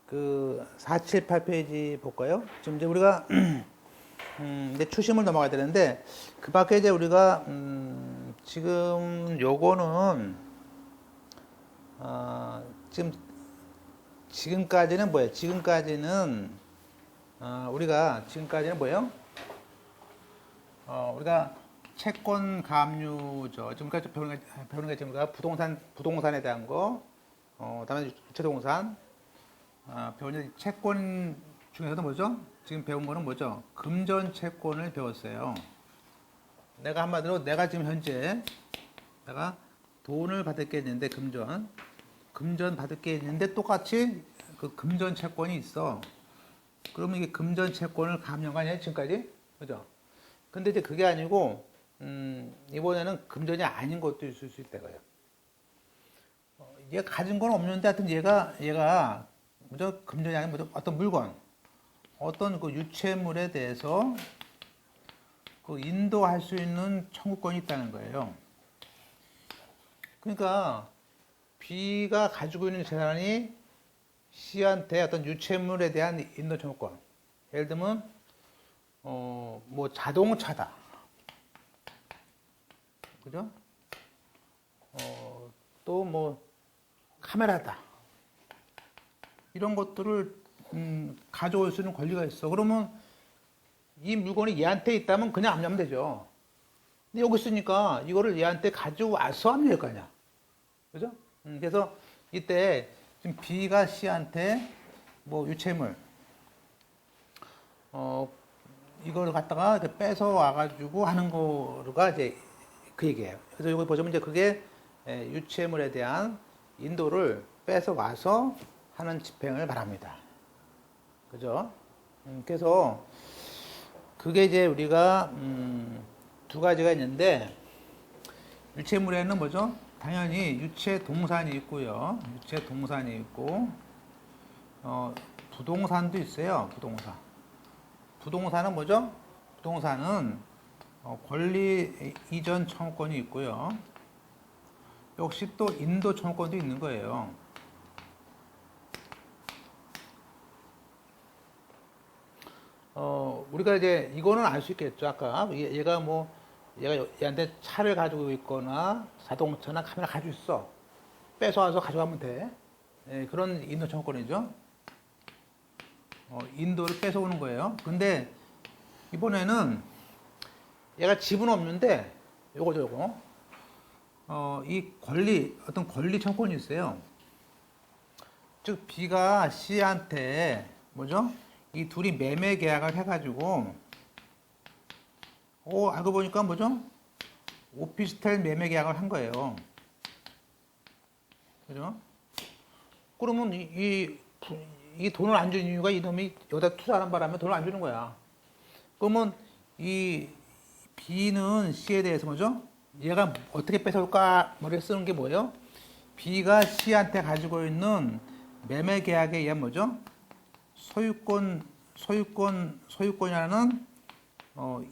그 478페이지 볼까요? 지금 이제 우리가 이제 추심을 넘어가야 되는데 그 밖에 이제 우리가 지금 요거는 지금까지는 뭐예요? 지금까지는 지금까지는 뭐예요? 우리가 채권 가압류죠. 지금까지 배우는 게 지금 우리가 부동산에 대한 거, 그다음에 주체동산, 배우는 채권 중에서도 뭐죠? 지금 배운 거는 뭐죠? 금전 채권을 배웠어요. 내가 한마디로 내가 지금 현재 내가 돈을 받을 게 있는데 금전 받을 게 있는데 똑같이 그 금전 채권이 있어. 그러면 이게 금전 채권을 가압류한 거 아니에요? 지금까지? 그죠? 근데 이제 그게 아니고 이번에는 금전이 아닌 것도 있을 수 있다 거예요. 얘가 가진 건 없는데 하여튼 얘가 뭐죠? 금전이 아닌 뭐죠? 어떤 물건, 어떤 그 유체물에 대해서 그 인도할 수 있는 청구권이 있다는 거예요. 그러니까 B가 가지고 있는 재산이 C한테 어떤 유체물에 대한 인도 청구권. 예를 들면 뭐 자동차다. 그죠? 또 뭐 카메라다. 이런 것들을 가져올 수 있는 권리가 있어. 그러면 이 물건이 얘한테 있다면 그냥 안 하면 되죠. 근데 여기 있으니까 이거를 얘한테 가져와서 하면 될 거 아니야. 그죠? 그래서 이때 지금 B가 C한테 뭐 유체물, 이걸 갖다가 이제 뺏어 와가지고 하는 거가 이제 그 얘기예요. 그래서 여기 보시면 이제 그게 유체물에 대한 인도를 뺏어 와서 하는 집행을 말합니다. 그죠? 그래서 그게 이제 우리가 두 가지가 있는데 유체물에는 뭐죠? 당연히 유체 동산이 있고요. 유체 동산이 있고 부동산도 있어요. 부동산은 뭐죠? 부동산은 권리 이전 청구권이 있고요. 역시 또 인도 청구권도 있는 거예요. 우리가 이제 이거는 알 수 있겠죠. 아까 얘가 얘한테 차를 가지고 있거나 자동차나 카메라 가지고 있어. 뺏어와서 가져가면 돼. 그런 인도 청구권이죠. 인도를 뺏어오는 거예요. 근데 이번에는 얘가 집은 없는데 요거 이 어떤 권리 청구권이 있어요. 즉 B가 C한테 뭐죠? 이 둘이 매매 계약을 해가지고 알고 보니까 뭐죠? 오피스텔 매매 계약을 한 거예요. 그죠? 그러면 이 돈을 안 주는 이유가 이놈이 여기다 투자하는 바람에 돈을 안 주는 거야. 그러면 이 B는 C에 대해서 뭐죠? 얘가 어떻게 뺏어올까 머리를 쓰는 게 뭐예요? B가 C한테 가지고 있는 매매 계약에 의한 뭐죠? 소유권이라는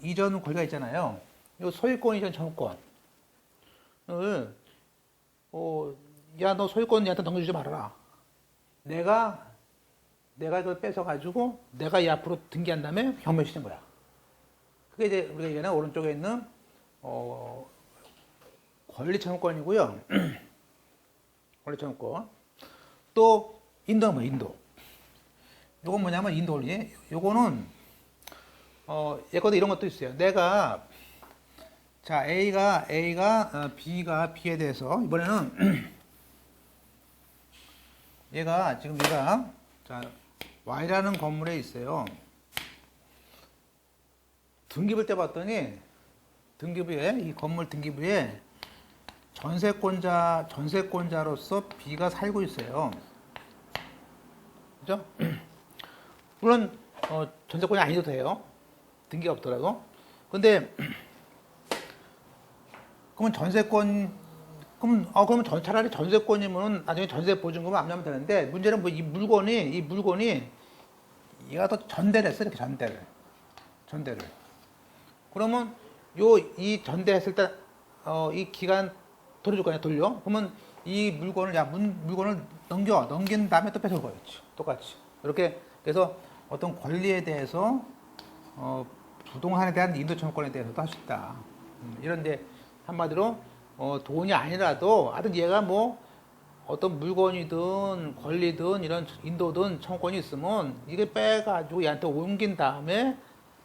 이전 권리가 있잖아요. 이 소유권 이전 청구권을 야, 너 소유권 얘한테 넘겨주지 말아라. 내가 이걸 뺏어가지고 내가 이 앞으로 등기한 다음에 경매시킨 거야. 그게 이제 우리가 얘기하는 오른쪽에 있는 권리 청구권이고요. 권리 청구권. 또 인도는 뭐야? 인도. 요건 뭐냐면 인도 권리. 요거는 예컨대 이런 것도 있어요. 자 A가 B가 B에 대해서 이번에는 얘가 자 Y라는 건물에 있어요. 등기부를 때 봤더니 이 건물 등기부에 전세권자로서 B가 살고 있어요. 그죠? 물론 전세권이 아니도 돼요. 등기가 없더라도. 근데 그러면 차라리 전세권이면 나중에 전세 보증금을 압류하면 되는데 문제는 뭐 이 물건이 얘가 더 전대를 했어. 이렇게 전대를. 그러면 이 전대했을 때 이 기간 돌려줄 거 아니야, 돌려. 그러면 이 물건을 물건을 넘긴 다음에 또 뺏어올 거였지. 똑같이. 이렇게 그래서 어떤 권리에 대해서 부동산에 대한 인도 청구권에 대해서도 할 수 있다. 이런데 한마디로 돈이 아니라도 하여튼 얘가 뭐 어떤 물건이든 권리든 이런 인도든 청구권이 있으면 이게 빼가지고 얘한테 옮긴 다음에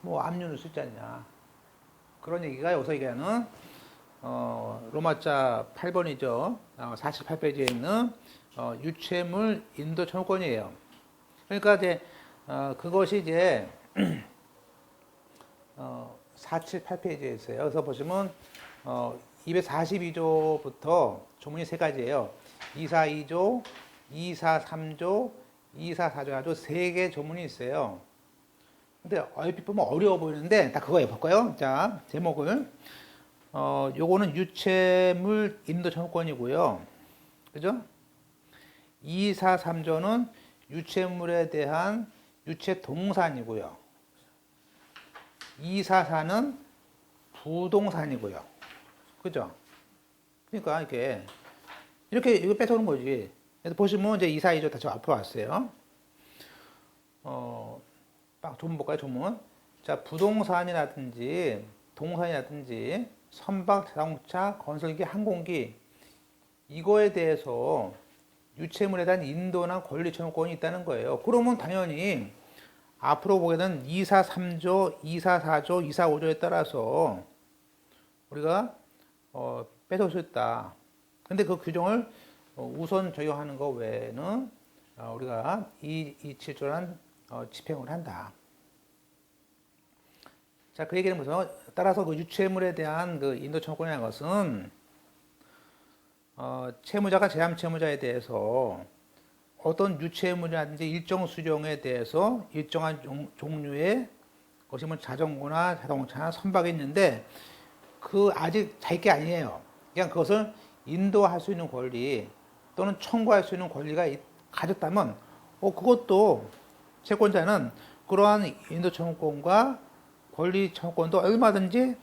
뭐 압류할 수 있지 않냐. 그런 얘기가 여기서 얘기하는 로마자 8번이죠. 48페이지에 있는 유체물 인도 청구권이에요. 그러니까 이제 그것이 이제 478페이지에 있어요. 그래서 보시면 242조부터 조문이 세 가지예요. 242조, 243조, 244조 아주 세 개 조문이 있어요. 근데 얼핏 보면 어려워 보이는데 다 그거 해볼까요? 자, 제목을 요거는 유체물 인도 청구권이고요. 그죠? 243조는 유체물에 대한 유체 동산이고요. 244는 부동산이고요. 그죠? 그러니까 이렇게 이거 뺏어오는 거지. 그래서 보시면 이제 242조 다시 앞으로 왔어요. 조문 볼까요? 조문. 자, 부동산이라든지 동산이라든지 선박, 자동차, 건설기, 항공기 이거에 대해서 유체물에 대한 인도나 권리 청구권이 있다는 거예요. 그러면 당연히 앞으로 보게 되는 243조, 244조, 245조에 따라서 우리가 뺏어올 수 있다. 근데 그 규정을 우선 적용하는 것 외에는 우리가 227조란 집행을 한다. 자, 그 얘기는 무슨? 따라서 그 유체물에 대한 그 인도 청구권이라는 것은 채무자가 제함채무자에 대해서 어떤 유체물이라든지 일정 수령에 대해서 일정한 종류의 것이 뭐 자전거나 자동차나 선박이 있는데 그 아직 자기 게 아니에요. 그냥 그것을 인도할 수 있는 권리 또는 청구할 수 있는 권리가 가졌다면 그것도 채권자는 그러한 인도 청구권과 권리 청구권도 얼마든지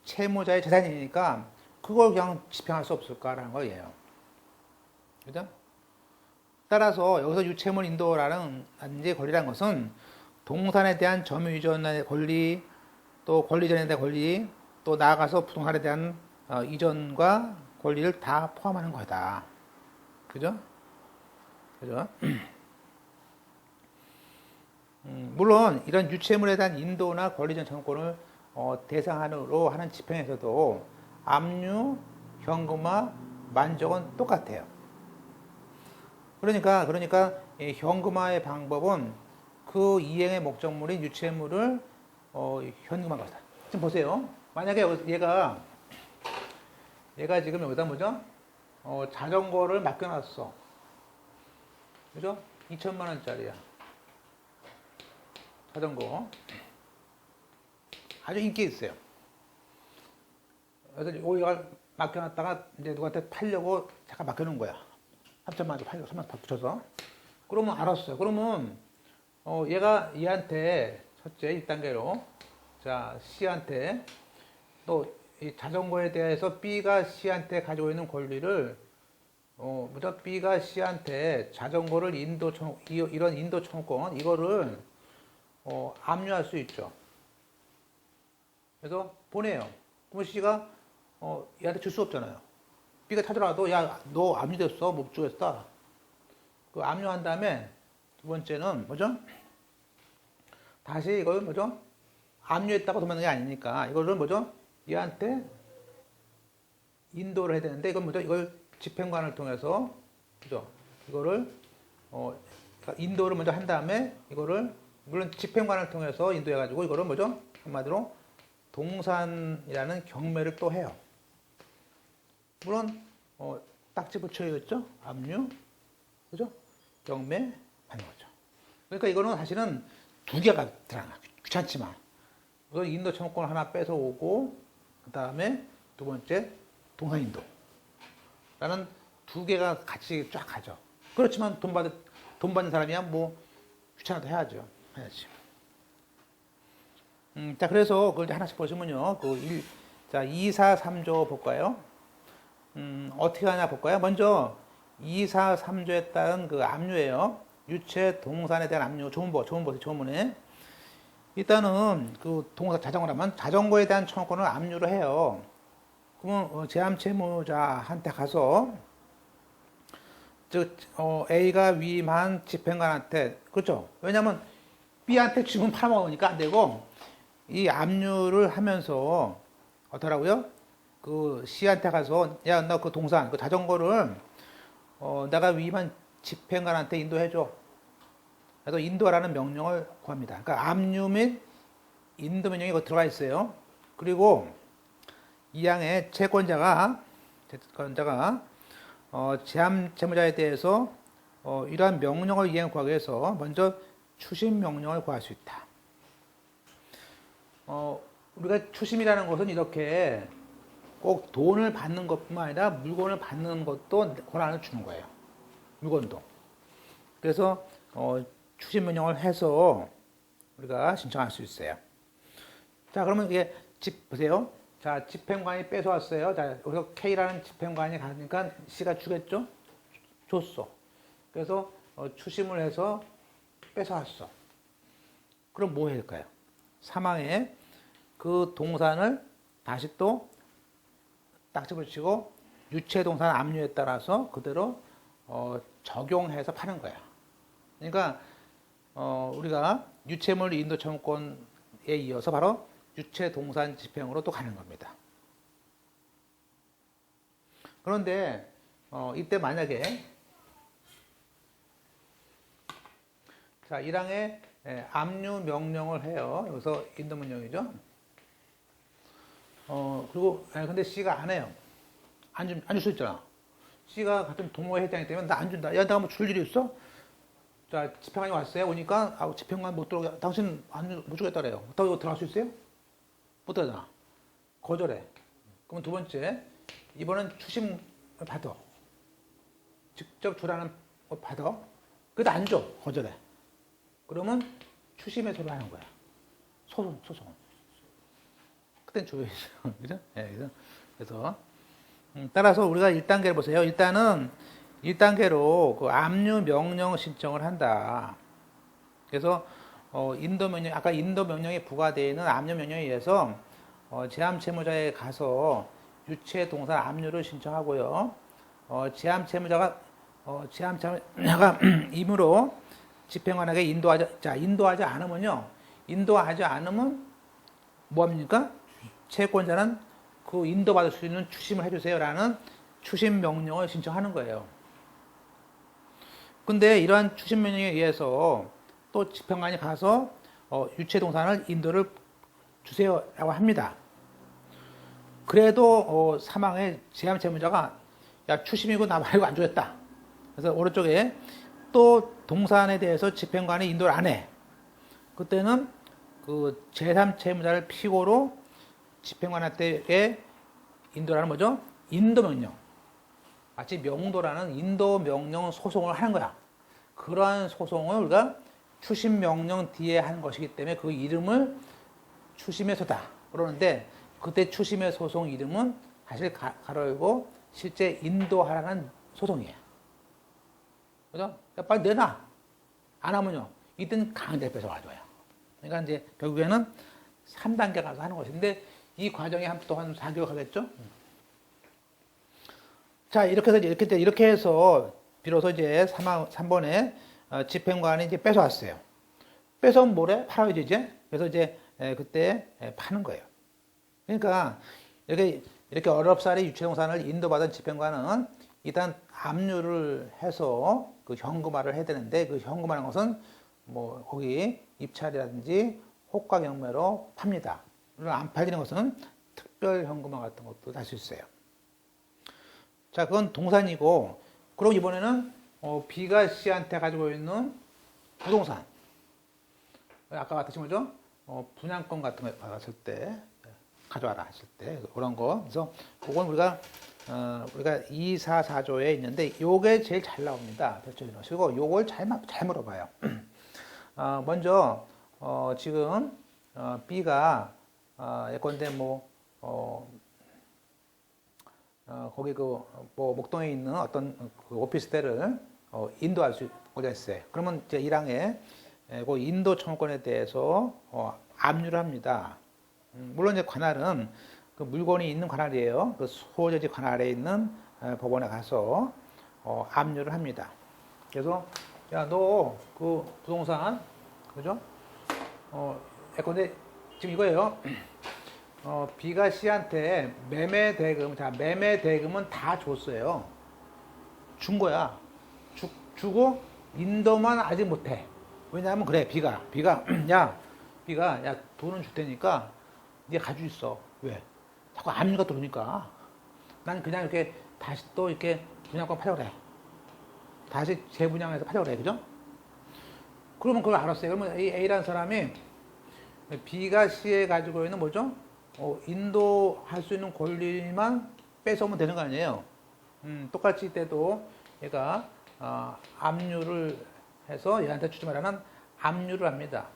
채무자의 재산이니까 그걸 그냥 집행할 수 없을까라는 거예요. 그죠? 따라서 여기서 유체물 인도라는 권리라는 것은 동산에 대한 점유 이전의 권리, 또 권리 이전에 대한 권리, 또 나아가서 부동산에 대한 이전과 권리를 다 포함하는 거다. 그죠? 그죠? 물론 이런 유체물에 대한 인도나 권리 이전 청구권을 대상으로 하는 집행에서도 압류, 현금화, 만족은 똑같아요. 그러니까 이 현금화의 방법은 그 이행의 목적물인 유체물을 현금화한 것이다. 지금 보세요. 만약에 얘가 지금 여기다 뭐죠? 자전거를 맡겨놨어. 그죠? 2천만 원짜리야. 자전거. 아주 인기 있어요. 그래서 여기가 맡겨놨다가 이제 누구한테 팔려고 잠깐 맡겨놓은 거야. 3천만 원 팔려고 3만 원 붙여서. 그러면 알았어요. 그러면 얘한테 첫째 1단계로 자 C한테 또 이 자전거에 대해서 B가 C한테 가지고 있는 권리를 B가 C한테 자전거를 이런 인도 청구권 이거를 압류할 수 있죠. 그래서 보내요. 그럼 C가 얘한테 줄 수 없잖아요. B가 찾아와도 야 너 압류됐어 못 주겠다. 그 압류한 다음에 두 번째는 뭐죠? 다시 이걸 뭐죠? 압류했다고 도망가는 게 아니니까 이거를 뭐죠? 얘한테 인도를 해야 되는데 이건 뭐죠? 이걸 집행관을 통해서 그죠? 이거를 그러니까 인도를 먼저 한 다음에 이거를 물론 집행관을 통해서 인도해가지고 이거를 뭐죠? 한마디로 동산이라는 경매를 또 해요. 물론 딱지 붙여야겠죠? 압류, 그죠? 경매 하는 거죠. 그러니까 이거는 사실은 두 개가 들어가 귀찮지만 우선 인도 청구권을 하나 뺏어 오고 그 다음에 두 번째 동산인도 라는 두 개가 같이 쫙 가죠. 그렇지만 돈 받는 사람이야 뭐 귀찮아도 해야죠. 해야지. 자 그래서 그걸 하나씩 보시면요. 자 243조 볼까요? 어떻게 하냐 볼까요? 먼저 2, 4, 3조에 따른 그 압류예요. 유체 동산에 대한 압류. 조문에. 일단은 그 동사 자전거라면 자전거에 대한 청구권을 압류를 해요. 그러면 제함 채무자한테 가서 즉 A가 위임한 집행관한테 그렇죠. 왜냐하면 B한테 지금 팔아먹으니까 안 되고 이 압류를 하면서 어떠라고요? 그 C한테 가서 야 너 그 동산 그 자전거를 내가 위임한 집행관한테 인도해줘. 그래서 인도하라는 명령을 구합니다. 그러니까 압류 및 인도 명령이 거기 들어가 있어요. 그리고 이 항의 채권자가 제함 채무자에 대해서 이러한 명령을 이행 구하기 위해서 먼저 추심 명령을 구할 수 있다. 우리가 추심이라는 것은 이렇게 꼭 돈을 받는 것뿐만 아니라 물건을 받는 것도 권한을 주는 거예요. 물건도. 그래서 추심 명령을 해서 우리가 신청할 수 있어요. 자, 그러면 이게 보세요. 자, 집행관이 뺏어왔어요. 자, 여기서 K라는 집행관이 가니까 C가 주겠죠? 줬어. 그래서 추심을 해서 뺏어왔어. 그럼 뭐 해야 될까요? 사망에 그 동산을 다시 또 딱지를 치고 유체동산 압류에 따라서 그대로 적용해서 파는 거야. 그러니까 우리가 유체물 인도 청구권에 이어서 바로 유체동산 집행으로 또 가는 겁니다. 그런데 이때 만약에 자 1항에 압류 명령을 해요. 여기서 인도 명령이죠. 그리고 근데 C가 안 해요. 안 줄 수 있잖아. C가 같은 동호회 회장이 되면 나 안 준다. 야, 내가 뭐 줄 일이 있어? 자, 집행관이 왔어요. 오니까 집행관 못 들어오게 당신 못 주겠다 그래요. 그렇다고 들어갈 수 있어요? 못 들어가잖아. 거절해. 그러면 두 번째, 이번엔 추심을 받아. 직접 주라는 거 받아. 그래도 안 줘. 거절해. 그러면 추심에 들어가는 거야. 소송. 그땐 줘야죠. 그죠? 네, 그래서 따라서 우리가 1단계를 보세요. 일단은 1단계로 그 압류 명령 신청을 한다. 그래서 인도 명령, 아까 인도 명령에 부과되어 있는 압류 명령에 의해서 제함 채무자에 가서 유체 동산 압류를 신청하고요. 제함 채무자가 임으로 집행관에게 인도하지 않으면요. 인도하지 않으면 뭐합니까? 채권자는 그 인도받을 수 있는 추심을 해주세요라는 추심 명령을 신청하는 거예요. 근데 이러한 추심 명령에 의해서 또 집행관이 가서 유체동산을 인도를 주세요라고 합니다. 그래도 사망의 제함 채무자가 야 추심이고 나 말고 안 주겠다. 그래서 오른쪽에 또 동산에 대해서 집행관이 인도를 안 해. 그때는 그 제3 채무자를 피고로 집행관한테 인도라는 뭐죠? 인도명령. 마치 명도라는 인도명령 소송을 하는 거야. 그러한 소송을 우리가 추심명령 뒤에 하는 것이기 때문에 그 이름을 추심의 소다. 그러는데 그때 추심의 소송 이름은 사실 가로 열고 실제 인도하라는 소송이에요. 그죠? 빨리 내놔. 안 하면요. 이땐 강제 뺏어가줘요. 그러니까 이제 결국에는 3단계 가서 하는 것인데 이 과정이 또 한 4개월 가겠죠? 자, 이렇게 해서 비로소 이제 3번에 집행관이 이제 뺏어왔어요. 뺏어오면 뭐래? 팔아야지 이제. 그래서 이제 그때 파는 거예요. 그러니까 이렇게 어렵사리 유체동산을 인도받은 집행관은 일단 압류를 해서 그 현금화를 해야 되는데 그 현금화라는 것은 뭐 거기 입찰이라든지 호가 경매로 팝니다. 물론 안 팔리는 것은 특별 현금화 같은 것도 할 수 있어요. 자, 그건 동산이고, 그럼 이번에는 B가 C한테 가지고 있는 부동산. 아까 같이 뭐죠? 분양권 같은 거 받았을 때, 가져와라 했을 때, 그런 거. 그래서 그건 우리가 2, 4, 4조에 있는데, 요게 제일 잘 나옵니다. 별표해 놓으시고, 요걸 잘 물어봐요. 먼저, 지금, B가 예컨대 거기 뭐 목동에 있는 어떤 그 오피스텔을 인도할 수고자 했어요. 그러면 이제 1항에 그 인도 청구권에 대해서 압류를 합니다. 물론 이제 관할은 그 물건이 있는 관할이에요. 그 소재지 관할에 있는 법원에 가서 압류를 합니다. 그래서 야, 너 그 부동산 그죠? 예컨대 지금 이거예요. B가 C한테 매매 대금, 자 매매 대금은 다 줬어요. 준 거야. 주고 인도만 아직 못해. 왜냐하면 그래 B가 야 돈은 줄 테니까 네가 가지고 있어. 왜? 자꾸 압류가 들어오니까 난 그냥 이렇게 다시 또 이렇게 분양권 팔려 그래. 다시 재분양해서 팔려 그래, 그죠? 그러면 그걸 알았어요. 그러면 이 A라는 사람이 B가 C에 가지고 있는 뭐죠? 인도할 수 있는 권리만 뺏어오면 되는 거 아니에요. 똑같이 이때도 얘가 압류를 해서 얘한테 주지 말라는 압류를 합니다.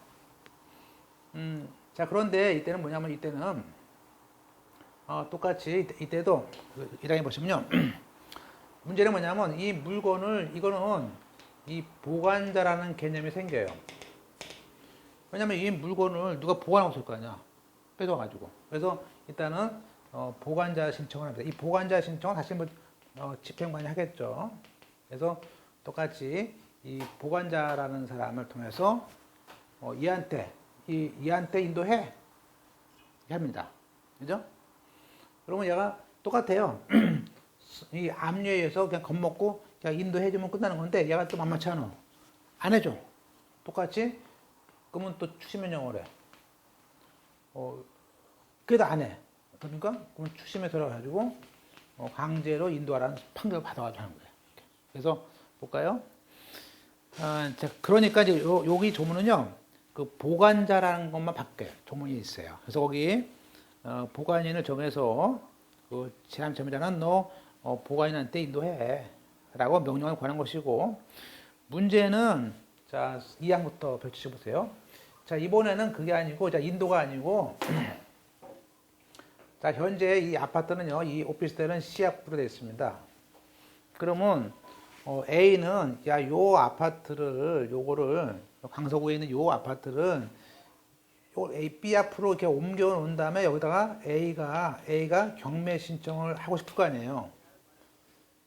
자, 그런데 이때는 뭐냐면 이때는 똑같이 이때도 1항에 보시면요. 문제는 뭐냐면 이 물건을 이거는 이 보관자라는 개념이 생겨요. 왜냐면 이 물건을 누가 보관하고 있을 거 아니야. 뺏어가지고. 그래서 일단은 보관자 신청을 합니다. 이 보관자 신청은 다시 뭐 집행관이 하겠죠. 그래서 똑같이 이 보관자라는 사람을 통해서 얘한테 인도해 합니다. 그죠? 그러면 얘가 똑같아요. 이 압류에 의해서 그냥 겁먹고 그냥 인도해주면 끝나는 건데 얘가 또 만만치 않아. 안 해줘. 똑같이 그러면 또 추심면역을 해. 그래도 안 해. 그러니까 그러면 추심에 들어가지고 강제로 인도하라는 판결을 받아가지고 하는 거예요. 그래서 볼까요? 자, 그러니까 이제 여기 조문은요, 그 보관자라는 것만 바뀌어요. 조문이 있어요. 그래서 거기 보관인을 정해서 그 제한 채무자는 너 보관인한테 인도해 라고 명령을 관한 것이고, 문제는 자 2항부터 펼치셔 보세요. 자, 이번에는 그게 아니고, 자, 인도가 아니고, 자, 현재 이 아파트는요, 이 오피스텔은 C학부로 되어 있습니다. 그러면, A는, 야, 요 아파트를, 요거를, 강서구에 있는 요 아파트를, 요 B 앞으로 이렇게 옮겨 놓은 다음에 여기다가 A가 경매 신청을 하고 싶을 거 아니에요.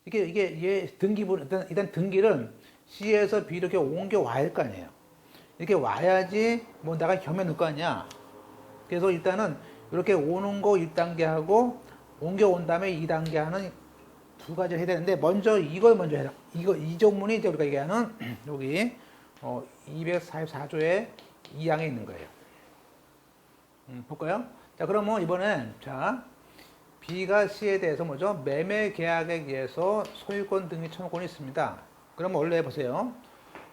이게 얘 일단 등기를 C에서 B로 이렇게 옮겨 와야 할 거 아니에요. 이렇게 와야지 뭐 내가 경매 넣을 거 아니야. 그래서 일단은 이렇게 오는 거 1단계 하고 옮겨온 다음에 2단계 하는 두 가지를 해야 되는데 먼저 이걸 먼저 해라. 이 조문이 이제 우리가 얘기하는 여기 244조의 2항에 있는 거예요. 볼까요? 자, 그러면 이번엔 자 B가 C에 대해서 뭐죠? 매매 계약에 의해서 소유권 등기 청구권이 있습니다. 그럼 원래 보세요.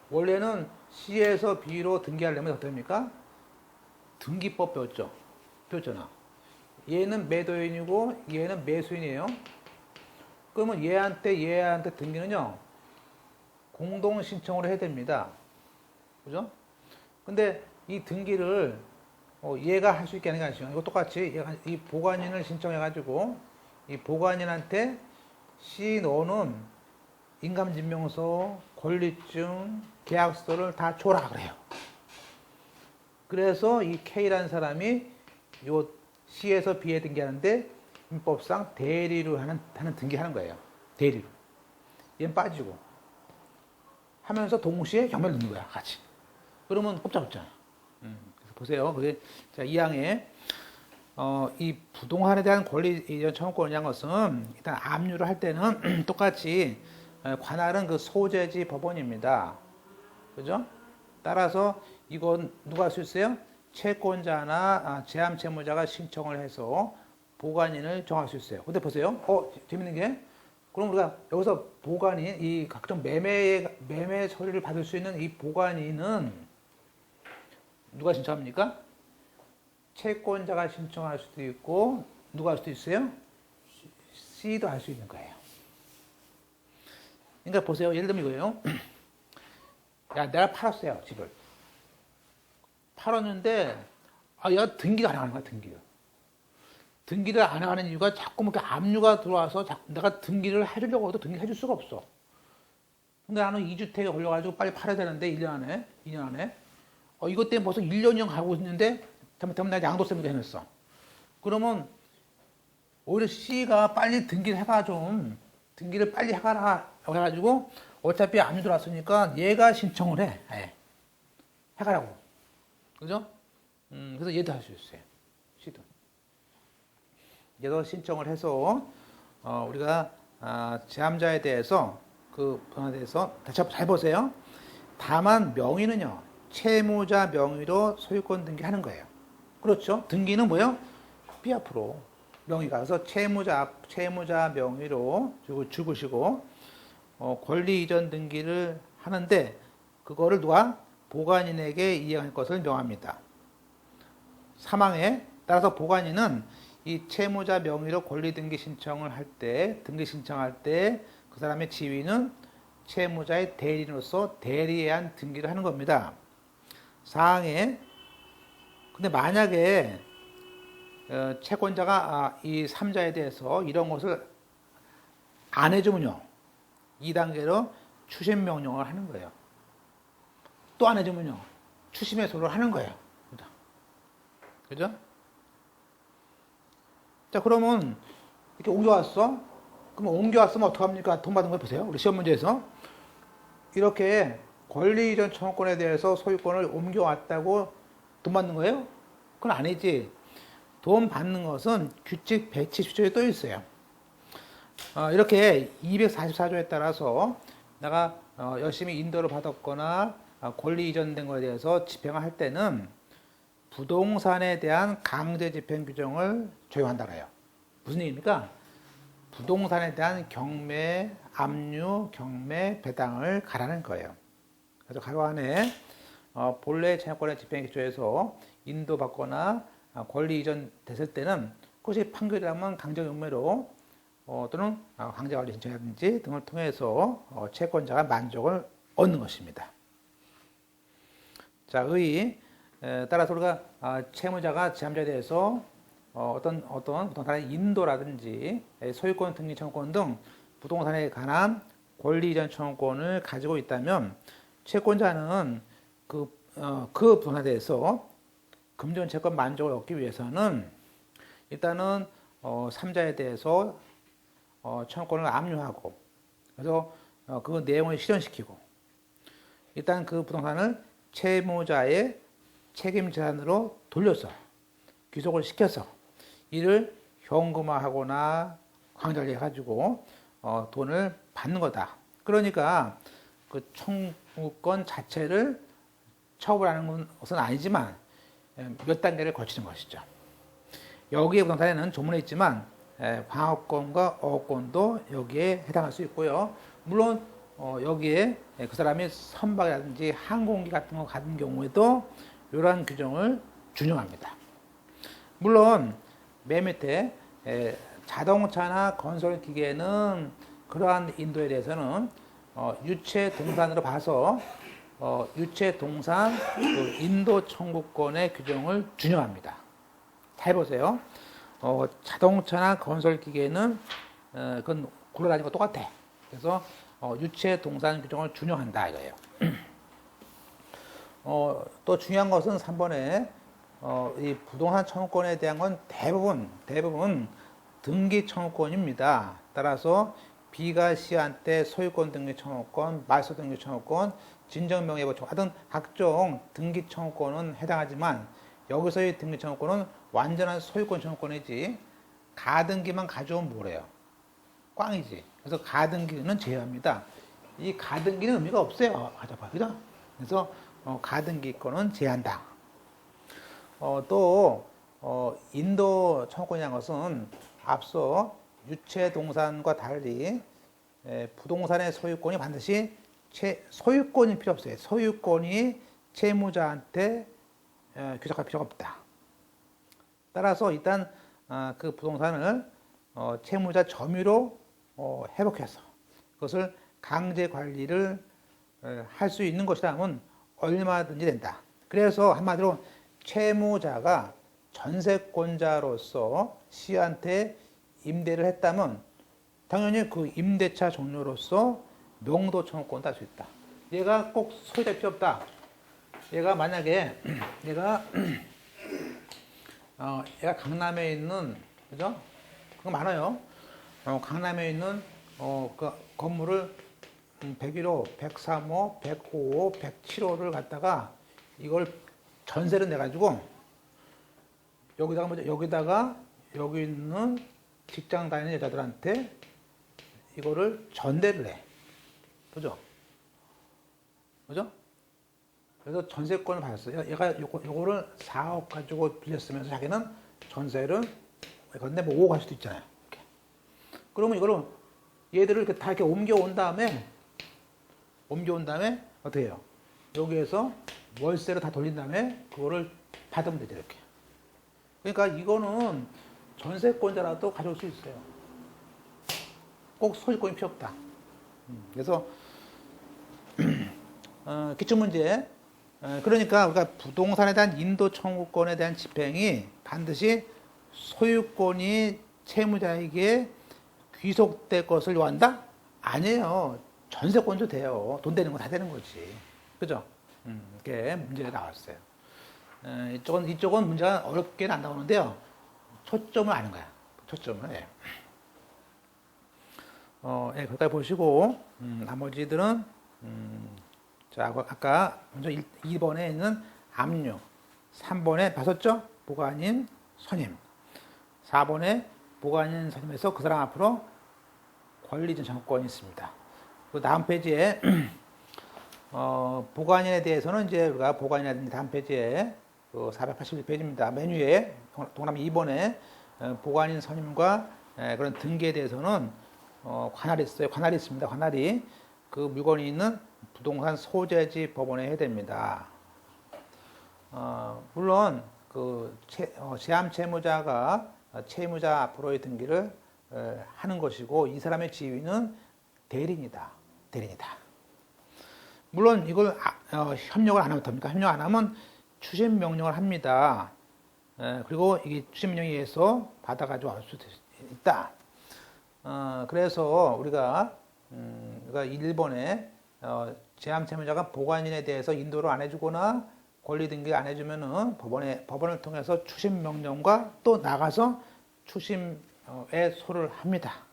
원래는 C에서 B로 등기하려면 어떻게 됩니까? 등기법 배웠잖아. 얘는 매도인이고 얘는 매수인이에요. 그러면 얘한테 등기는요, 공동 신청으로 해야 됩니다. 그죠? 근데 이 등기를 얘가 할 수 있게 하는 게 아니죠. 이거 똑같이 이 보관인을 신청해가지고 이 보관인한테 C 너는 인감증명서, 권리증, 계약서를 다 줘라 그래요. 그래서 이 K라는 사람이 요 C에서 B에 등기하는데 민법상 대리로 하는 등기하는 거예요. 대리로. 얘는 빠지고 하면서 동시에 경매를 넣는 거야, 같이. 그러면 꼼짝없잖아. 그래서 보세요. 그게 자, 2항에 이 부동산에 대한 권리 이전 청구권이라는 것은 일단 압류를 할 때는 똑같이 관할은 그 소재지 법원입니다. 그죠? 따라서 이건 누가 할 수 있어요? 채권자나 제함 채무자가 신청을 해서 보관인을 정할 수 있어요. 근데 보세요. 재밌는 게 그럼 우리가 여기서 보관인 이 각종 매매 서류를 받을 수 있는 이 보관인은 누가 신청합니까? 채권자가 신청할 수도 있고 누가 할 수도 있어요? C도 할 수 있는 거예요. 그러니까 보세요. 예를 들면 이거예요. 야, 내가 팔았어요, 집을. 팔았는데, 얘가 등기가 안 하는 거야, 등기가. 등기를 안 하는 이유가 자꾸 이렇게 압류가 들어와서 자꾸 내가 등기를 해주려고 해도 등기를 해줄 수가 없어. 근데 나는 2주택에 걸려가지고 빨리 팔아야 되는데 1년 안에, 2년 안에. 이것 때문에 벌써 1년이나 가고 있는데 잘못하면 내가 양도세무도 해냈어. 그러면 오히려 C가 빨리 등기를 해가 좀 등기를 빨리 해가라 해가지고 어차피 압류 들어왔으니까 얘가 신청을 해. 해가라고. 그죠? 그래서 얘도 할 수 있어요. C도. 얘도 신청을 해서 우리가 제함자에 대해서 그 변화에 대해서 다시 한번 잘 보세요. 다만 명의는요. 채무자 명의로 소유권 등기하는 거예요. 그렇죠? 등기는 뭐예요? B 앞으로 명의가. 그래서 채무자 명의로 죽으시고 권리 이전 등기를 하는데 그거를 누가 보관인에게 이행할 것을 명합니다. 사망에 따라서 보관인은 이 채무자 명의로 권리 등기 신청을 할 때, 등기 신청할 때 그 사람의 지위는 채무자의 대리인으로서 대리한 등기를 하는 겁니다. 사항에 근데 만약에 채권자가 이 3자에 대해서 이런 것을 안 해주면요. 2단계로 추심 명령을 하는 거예요. 또 안 해주면요. 추심 해소를 하는 거예요. 그죠? 자, 그러면 이렇게 옮겨왔어? 그럼 옮겨왔으면 어떡합니까? 돈 받은 거 보세요. 우리 시험 문제에서. 이렇게 권리 이전 청구권에 대해서 소유권을 옮겨왔다고 돈 받는 거예요? 그건 아니지. 돈 받는 것은 규칙 170조에 또 있어요. 이렇게 244조에 따라서 내가 열심히 인도를 받았거나 권리 이전된 것에 대해서 집행을 할 때는 부동산에 대한 강제 집행 규정을 적용한다고 해요. 무슨 얘기입니까? 부동산에 대한 경매, 압류, 경매, 배당을 가라는 거예요. 그래서 가로 안에 본래 채권의 집행 기초에서 인도받거나 권리 이전 됐을 때는 그것이 판결이라면 강제경매로 또는 강제관리 신청이라든지 등을 통해서 채권자가 만족을 얻는 것입니다. 자, 따라서 우리가 채무자가 제함자에 대해서 어떤 부동산의 인도라든지 소유권 등기 청구권 등 부동산에 관한 권리 이전 청구권을 가지고 있다면 채권자는 그 부동산에 대해서 금전 채권 만족을 얻기 위해서는 일단은 3자에 대해서 청구권을 압류하고 그래서 그 내용을 실현시키고 일단 그 부동산을 채무자의 책임 재산으로 돌려서 귀속을 시켜서 이를 현금화하거나 광자를 해가지고 돈을 받는 거다. 그러니까 그 청구권 자체를 처분하는 것은 아니지만 몇 단계를 거치는 것이죠. 여기에 부동산에는 조문에 있지만 광업권과 어업권도 여기에 해당할 수 있고요. 물론 여기에 그 사람이 선박이라든지 항공기 같은 거 가진 경우에도 이러한 규정을 준용합니다. 물론 맨 밑에 자동차나 건설 기계는 그러한 인도에 대해서는 유체 동산으로 봐서 유체 동산 인도 청구권의 규정을 준용합니다. 잘 보세요. 자동차나 건설 기계는 그건 굴러다니는 거 똑같아. 그래서 유체 동산 규정을 준용한다 이거예요. 또 중요한 것은 3번에 이 부동산 청구권에 대한 건 대부분 등기 청구권입니다. 따라서 B가 C한테 소유권 등기 청구권, 말소 등기 청구권, 진정명예보 청구권 하여튼 각종 등기 청구권은 해당하지만 여기서의 등기 청구권은 완전한 소유권 청구권이지 가등기만 가져오면 뭐래요? 꽝이지. 그래서 가등기는 제외합니다. 이 가등기는 의미가 없어요. 가져봐. 그죠? 그래서 가등기권은 제한다. 또 인도 청구권이라는 것은 앞서 유체 동산과 달리 부동산의 소유권이 반드시 소유권이 필요 없어요. 소유권이 채무자한테 귀속할 필요가 없다. 따라서 일단 그 부동산을 채무자 점유로 회복해서 그것을 강제 관리를 할 수 있는 것이라면 얼마든지 된다. 그래서 한마디로 채무자가 전세권자로서 C한테 임대를 했다면 당연히 그 임대차 종료로서 명도 청구권 딸 수 있다. 얘가 꼭 소유자 필요 없다. 얘가 만약에 얘가 강남에 있는, 그죠? 그거 많아요. 강남에 있는 그 건물을 101호, 103호, 105호, 107호를 갖다가 이걸 전세를 내가지고 여기다가 뭐죠? 여기다가 여기 있는 직장 다니는 여자들한테 이거를 전대를 해. 그죠? 그죠? 그래서 전세권을 받았어요. 얘가 요거를 4억 가지고 빌렸으면서 자기는 전세를, 근데 뭐 5억 할 수도 있잖아요. 이렇게. 그러면 이거를 얘들을 이렇게 다 이렇게 옮겨온 다음에 어떻게 해요? 여기에서 월세를 다 돌린 다음에 그거를 받으면 되죠, 이렇게. 그러니까 이거는 전세권자라도 가져올 수 있어요. 꼭 소유권이 필요 없다. 그래서 기출문제. 그러니까 우리가 부동산에 대한 인도 청구권에 대한 집행이 반드시 소유권이 채무자에게 귀속될 것을 요한다? 아니에요. 전세권도 돼요. 돈 되는 거 다 되는 거지. 그죠? 이렇게 문제가 나왔어요. 이쪽은 문제가 어렵게는 안 나오는데요. 초점을 아는 거야. 초점을. 예. 거기까지 보시고, 나머지들은, 자, 아까 먼저 2번에 있는 압류, 3번에 봤었죠? 보관인 선임, 4번에 보관인 선임에서 그 사람 앞으로 권리이전 청구권이 있습니다. 그 다음 페이지에 보관인에 대해서는 이제 우리가 보관인이라든지 다음 페이지에 그 481페이지입니다. 메뉴에 동그라미 2번에 보관인 선임과 그런 등기에 대해서는 관할이 있어요. 관할이 있습니다. 관할이 그 물건이 있는 부동산 소재지 법원에 해야 됩니다. 물론 그 제함 채무자가 채무자 앞으로의 등기를 하는 것이고 이 사람의 지위는 대리인이다. 물론 이걸 협력을 안 하면 됩니까? 협력 안 하면 추심 명령을 합니다. 그리고 이게 추심 명령에 의해서 받아가지고 올 수도 있다. 그래서 우리가 1번에 제함 채무자가 보관인에 대해서 인도를 안 해주거나 권리 등기 안 해주면은 법원을 통해서 추심 명령과 또 나가서 추심에 소를 합니다.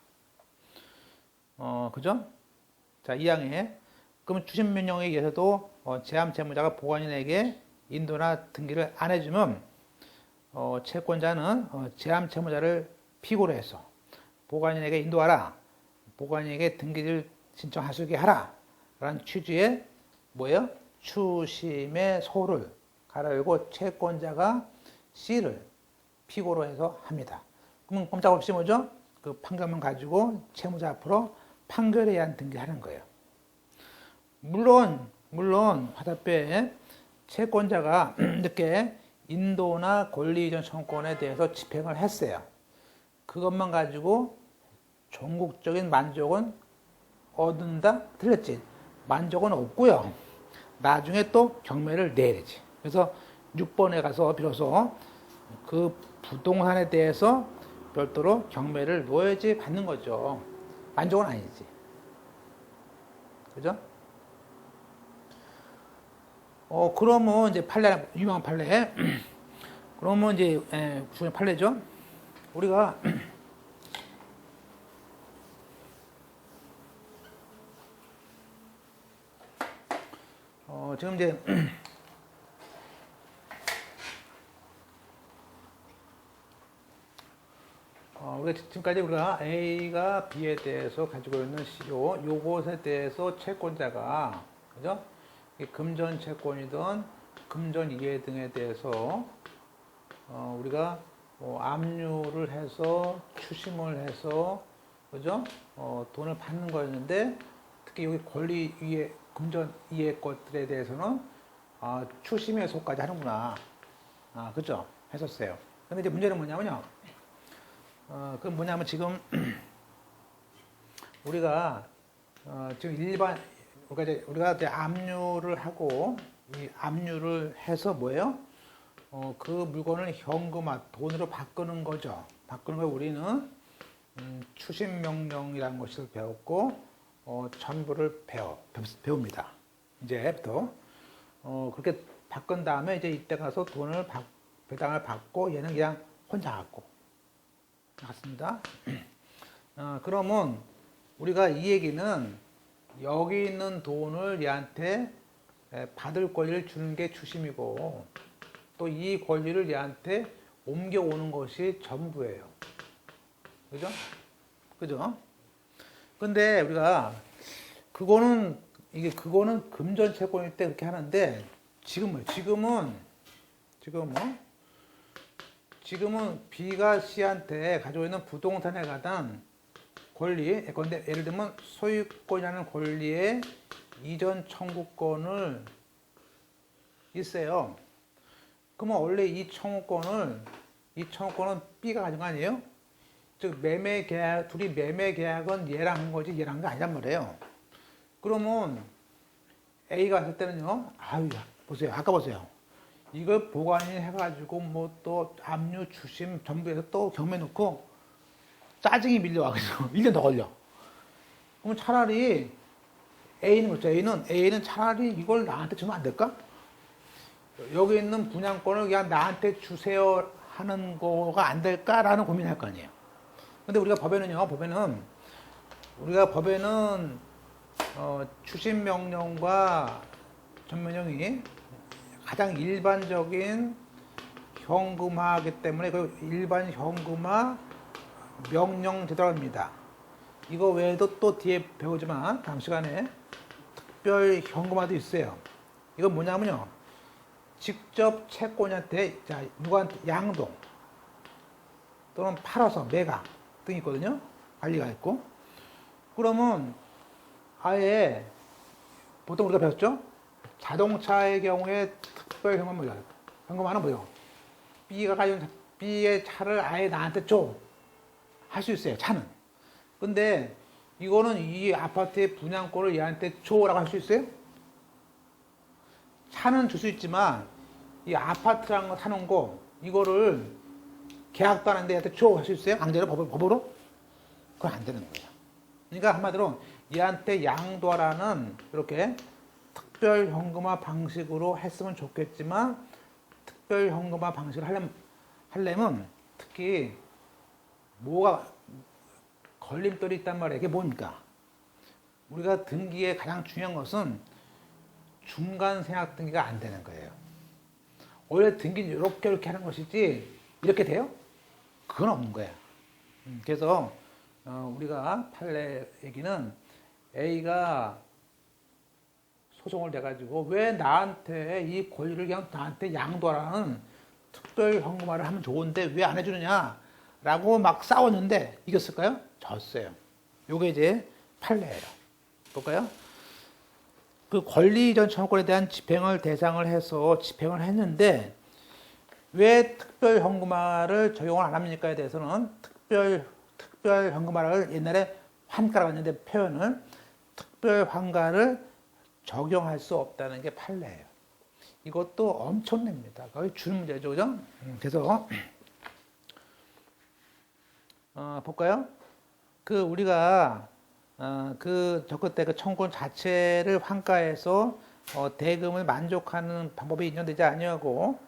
그죠? 자, 2항에 그러면 추심 명령에 의해서도 제함 채무자가 보관인에게 인도나 등기를 안 해주면 채권자는 제함 채무자를 피고로 해서 보관인에게 인도하라, 보관인에게 등기를 신청할 수 있게 하라 라는 취지의 뭐예요? 추심의 소를 가로열고 채권자가 C를 피고로 해서 합니다. 그러면 꼼짝없이 뭐죠? 그 판결문 가지고 채무자 앞으로 판결에 의한 등기하는 거예요. 물론 화답에 채권자가 이렇게 인도나 권리이전 청구권에 대해서 집행을 했어요. 그것만 가지고 전국적인 만족은 얻는다? 틀렸지. 만족은 없고요. 나중에 또 경매를 내야 되지. 그래서 6번에 가서 비로소 그 부동산에 대해서 별도로 경매를 놓아야지 받는 거죠. 만족은 아니지. 그죠? 그러면 이제 판례, 유명한 판례. 그러면 이제, 구조의 판례죠. 우리가, 지금 이제, 우리가 지금까지 우리가 A가 B에 대해서 가지고 있는 요것에 대해서 채권자가, 그죠? 금전 채권이든 금전 이해 등에 대해서 우리가 압류를 해서 추심을 해서 그죠? 돈을 받는 거였는데 특히 여기 권리 이해 금전 이해 것들에 대해서는 추심의 소까지 하는구나. 그죠? 했었어요. 근데 이제 문제는 뭐냐면요. 그건 뭐냐면 지금 우리가 지금 우리가 이제 압류를 하고 이 압류를 해서 뭐예요? 그 물건을 현금화, 돈으로 바꾸는 거죠. 바꾸는 걸 우리는 추심 명령이라는 것을 배웠고, 전부를 배웁니다. 이제부터. 그렇게 바꾼 다음에 이제 이때 가서 돈을 배당을 받고 얘는 그냥 혼자 갖고 갔습니다. 그러면 우리가 이 얘기는 여기 있는 돈을 얘한테 받을 권리를 주는 게 추심이고 또 이 권리를 얘한테 옮겨오는 것이 전부예요. 그죠? 그죠? 근데 우리가 그거는 금전 채권일 때 그렇게 하는데 지금은 B가 C한테 가지고 있는 부동산에 관한 권리, 예를 들면 소유권이라는 권리의 이전 청구권을 있어요. 그러면 원래 이 청구권은 B가 가진 거 아니에요? 즉 둘이 매매 계약은 얘랑 한 거지 얘랑 한 게 아니란 말이에요. 그러면 A가 했을 때는요, 보세요. 아까 보세요. 이걸 보관해가지고 뭐 또 압류, 주심, 전부 해서 또 경매 놓고 짜증이 밀려와가지고 1년 더 걸려. 그럼 차라리 A는 그렇죠. A는 차라리 이걸 나한테 주면 안 될까? 여기 있는 분양권을 그냥 나한테 주세요 하는 거가 안 될까라는 고민을 할 거 아니에요. 근데 우리가 법에는 추심 명령과 전명령이 가장 일반적인 현금화이기 때문에 그 일반 현금화 명령 제도입니다. 이거 외에도 또 뒤에 배우지만 다음 시간에 특별 현금화도 있어요. 이건 뭐냐면요. 직접 채권자한테 누구한테 양동 또는 팔아서 매각 등이 있거든요. 관리가 있고. 그러면 아예 보통 우리가 배웠죠? 자동차의 경우에 특별 현금화는 뭐예요? B가 가진 B의 차를 아예 나한테 줘. 할 수 있어요. 차는. 근데 이거는 이 아파트의 분양권을 얘한테 줘라고 할 수 있어요? 차는 줄 수 있지만 이 아파트라는 거 사는 거 이거를 계약도 안 하는데 얘한테 줘 할 수 있어요? 강제로 법으로? 그건 안 되는 거예요. 그러니까 한마디로 얘한테 양도하라는 이렇게 특별 현금화 방식으로 했으면 좋겠지만 특별 현금화 방식을 하려면 특히 뭐가 걸림돌이 있단 말이에요. 이게 뭡니까? 우리가 등기에 가장 중요한 것은 중간 생략 등기가 안 되는 거예요. 원래 등기는 이렇게 하는 것이지 이렇게 돼요? 그건 없는 거예요. 그래서 우리가 판례 얘기는 A가 소송을 내가지고 왜 나한테 이 권리를 그냥 나한테 양도하라는 특별 현금화를 하면 좋은데 왜 안 해주느냐 라고 막 싸웠는데 이겼을까요? 졌어요. 요게 이제 판례예요. 볼까요? 그 권리 이전 청구권에 대한 집행을 대상을 해서 집행을 했는데 왜 특별 현금화를 적용을 안 합니까에 대해서는 특별 현금화를 옛날에 환가라고 했는데 표현을 특별 환가를 적용할 수 없다는 게 판례예요. 이것도 엄청납니다. 거의 줄 문제죠, 그죠? 그래서 볼까요? 우리가 적극 때 그 청구권 자체를 환가해서 대금을 만족하는 방법이 인정되지 아니하고,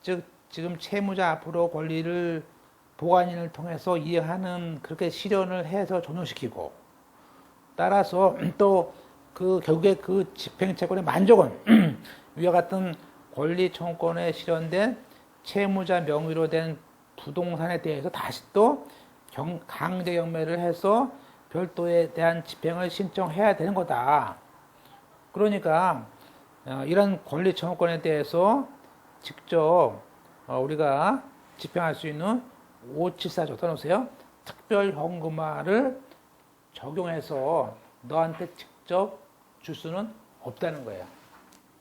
즉 지금 채무자 앞으로 권리를 보관인을 통해서 이행하는 그렇게 실현을 해서 종용시키고, 따라서 또 결국에 그 집행채권의 만족은 위와 같은 권리 청구권에 실현된 채무자 명의로 된 부동산에 대해서 다시 또 강제 경매를 해서 별도에 대한 집행을 신청해야 되는 거다. 그러니까 이런 권리 청구권에 대해서 직접 우리가 집행할 수 있는 574조 써놓으세요. 특별 현금화를 적용해서 너한테 직접 줄 수는 없다는 거예요.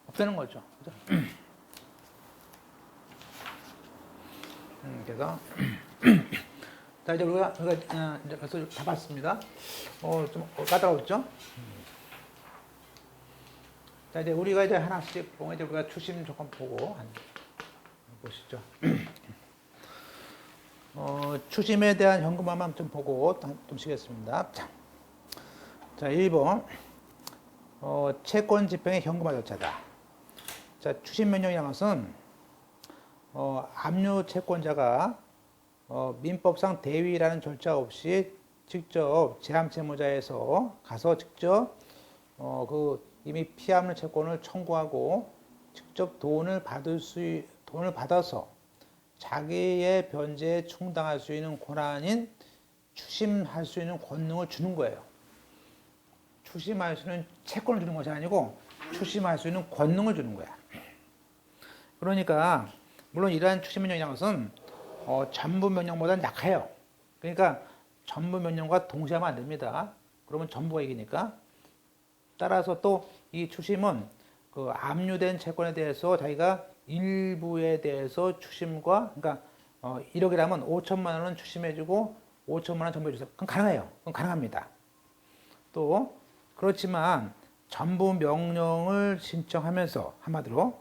없다는 거죠. 그래서 자, 이제 우리가 그래서 다 봤습니다. 좀 까다롭죠? 자, 이제 우리가 이제 하나씩 보면 이제 우리가 추심 조건 보고 보시죠. 추심에 대한 현금화만 좀 보고 좀 쉬겠습니다. 자, 1번. 채권 집행의 현금화 절차다. 자, 추심 명령이라는 것은 압류 채권자가 민법상 대위라는 절차 없이 직접 제3채무자에서 가서 직접 이미 피압류 채권을 청구하고 직접 돈을 받아서 자기의 변제에 충당할 수 있는 권한인 추심할 수 있는 권능을 주는 거예요. 추심할 수 있는 채권을 주는 것이 아니고 추심할 수 있는 권능을 주는 거야. 그러니까 물론 이러한 추심 명령이라는 것은 전부 명령보다는 약해요. 그러니까 전부 명령과 동시하면 안 됩니다. 그러면 전부가 이기니까. 따라서 또 이 추심은 그 압류된 채권에 대해서 자기가 일부에 대해서 추심과, 그러니까 1억이라면 5천만 원은 추심해주고 5천만 원 전부해주세요. 그건 가능해요. 그건 가능합니다. 또 그렇지만 전부 명령을 신청하면서 한마디로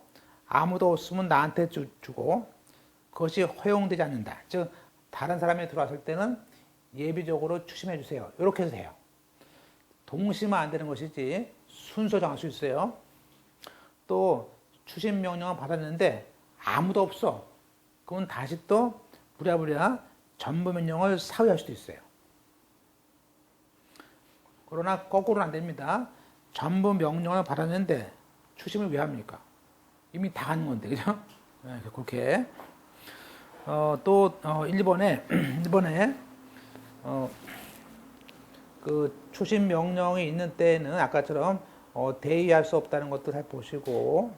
아무도 없으면 나한테 주고 그것이 허용되지 않는다. 즉 다른 사람이 들어왔을 때는 예비적으로 추심해 주세요. 이렇게 해서 돼요. 동시면 안 되는 것이지 순서 정할 수 있어요. 또 추심 명령을 받았는데 아무도 없어. 그건 다시 또 부랴부랴 전부 명령을 사유할 수도 있어요. 그러나 거꾸로는 안 됩니다. 전부 명령을 받았는데 추심을 왜 합니까? 이미 다 한 건데, 그죠? 네, 그렇게. 또 1번에 그 추심 명령이 있는 때에는 아까처럼 대의할 수 없다는 것도 잘 보시고,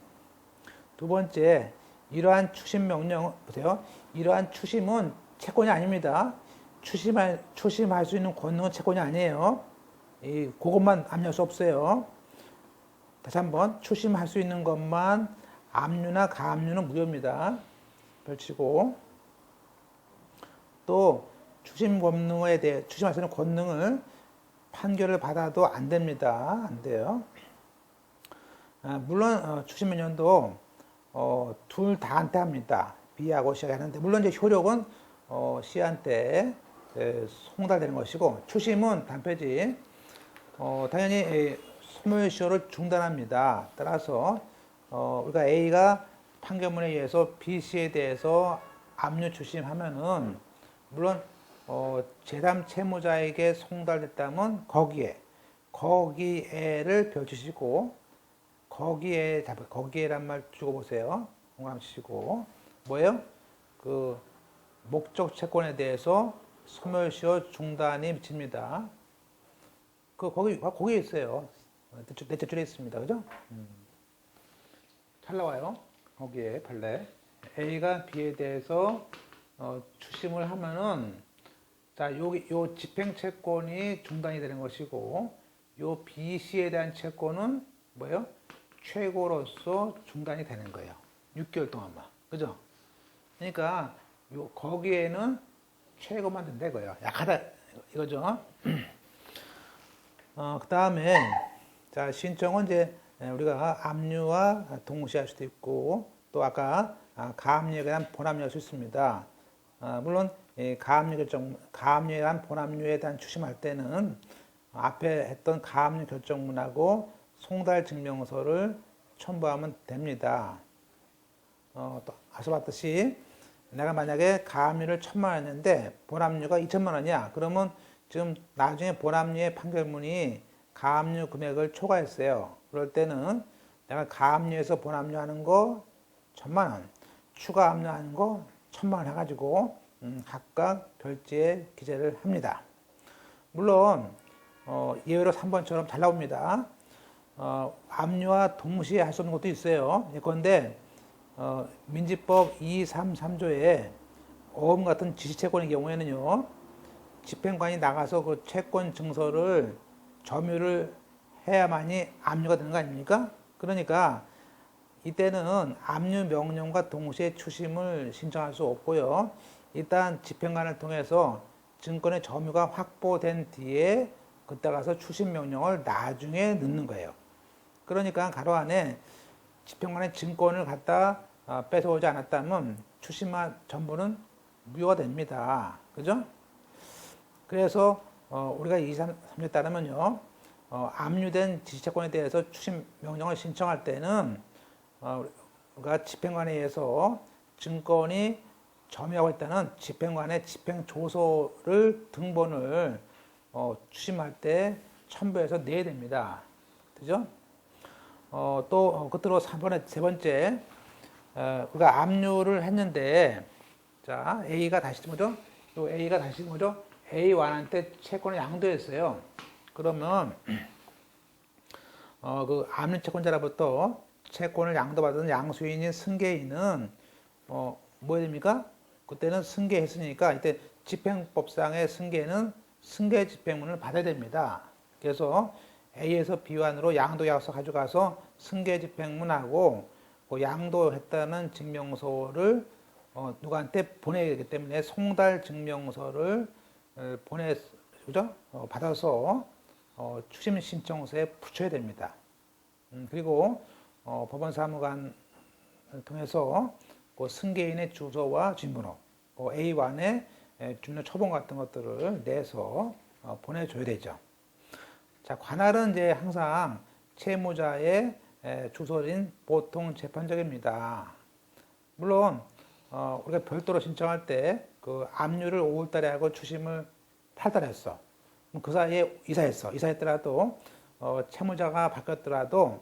두 번째, 이러한 추심 명령 보세요. 이러한 추심은 채권이 아닙니다. 추심할 수 있는 권능은 채권이 아니에요. 그것만 압류할 수 없어요. 다시 한번 추심할 수 있는 것만 압류나 가압류는 무효입니다. 별치고 또 추심할 수 있는 권능을 판결을 받아도 안 됩니다. 안 돼요. 물론 추심 명령도 둘 다한테 합니다. B하고 C가 하는데 물론 이제 효력은 C한테 송달되는 것이고 추심은 단패지. 당연히 소멸시효를 중단합니다. 따라서 우리가 A가 판결문에 의해서 B, C에 대해서 압류 추심하면은 물론 제3채무자에게 송달됐다면 거기에를 별치시고 거기에란 말 주고 보세요. 공감 치시고 뭐예요? 그 목적 채권에 대해서 소멸시효 중단이 미칩니다. 거기에 있어요. 넷째 줄에 있습니다. 그죠? 잘 나와요. 거기에 판례. A가 B에 대해서 추심을 하면은 자, 요 집행 채권이 중단이 되는 것이고 요 B, C에 대한 채권은 뭐예요? 최고로서 중단이 되는 거예요. 6개월 동안만. 그죠? 그러니까 거기에는 최고만 된다 이거예요. 약하다 이거죠. 그 다음에 자, 신청은 이제 우리가 압류와 동시에 할 수도 있고 또 아까 가압류에 대한 본압류를 할 수 있습니다. 물론 가압류에 대한 본압류에 대한 추심할 때는 앞에 했던 가압류 결정문하고 송달 증명서를 첨부하면 됩니다. 또 아셔봤듯이 내가 만약에 가압류를 1,000만 원 했는데 본압류가 2,000만 원이야. 그러면 지금 나중에 본압류의 판결문이 가압류 금액을 초과했어요. 그럴 때는 내가 가압류에서 본압류하는 거 1,000만 원, 추가 압류하는 거 1,000만 원 해가지고 각각 별지에 기재를 합니다. 물론 예외로 3번처럼 잘 나옵니다. 압류와 동시에 할 수 없는 것도 있어요. 예컨대 민지법 233조에 어음 같은 지시채권의 경우에는요. 집행관이 나가서 그 채권 증서를 점유를 해야만이 압류가 되는 거 아닙니까? 그러니까 이때는 압류 명령과 동시에 추심을 신청할 수 없고요. 일단 집행관을 통해서 증권의 점유가 확보된 뒤에 그때 가서 추심 명령을 나중에 넣는 거예요. 그러니까 가로 안에 집행관의 증권을 갖다 뺏어오지 않았다면 추심한 전부는 무효가 됩니다. 그죠? 그래서 우리가 2, 3에 따르면요, 압류된 지시채권에 대해서 추심 명령을 신청할 때는 우리가 집행관에 의해서 증권이 점유하고 있다는 집행관의 집행조서를 등본을 추심할 때 첨부해서 내야 됩니다. 그죠? 또 끝으로 세 번째, 우리가 압류를 했는데, 자, A가 다시 뭐죠? 또 A가 다시 뭐죠? A1한테 채권을 양도했어요. 그러면 그 압류 채권자로부터 채권을 양도받은 양수인인 승계인은 뭐 해야 됩니까? 그때는 승계했으니까 이때 집행법상의 승계는 승계 집행문을 받아야 됩니다. 그래서 A에서 B1으로 양도약서 가져가서 승계 집행문하고 그 양도했다는 증명서를 누구한테 보내야 되기 때문에 송달 증명서를 그죠? 받아서 추심 신청서에 붙여야 됩니다. 그리고 법원 사무관을 통해서 그 승계인의 주소와 주민번호, A1의 주민의 초본 같은 것들을 내서 보내줘야 되죠. 자, 관할은 이제 항상 채무자의 주소인 보통 재판장입니다. 물론 우리가 별도로 신청할 때 그 압류를 5월달에 하고 추심을 8월달에 했어. 그 사이에 이사했어. 이사했더라도 채무자가 바뀌었더라도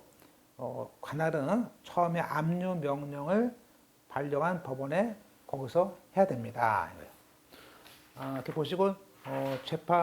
관할은 처음에 압류 명령을 발령한 법원에 거기서 해야 됩니다. 이렇게 보시고 재판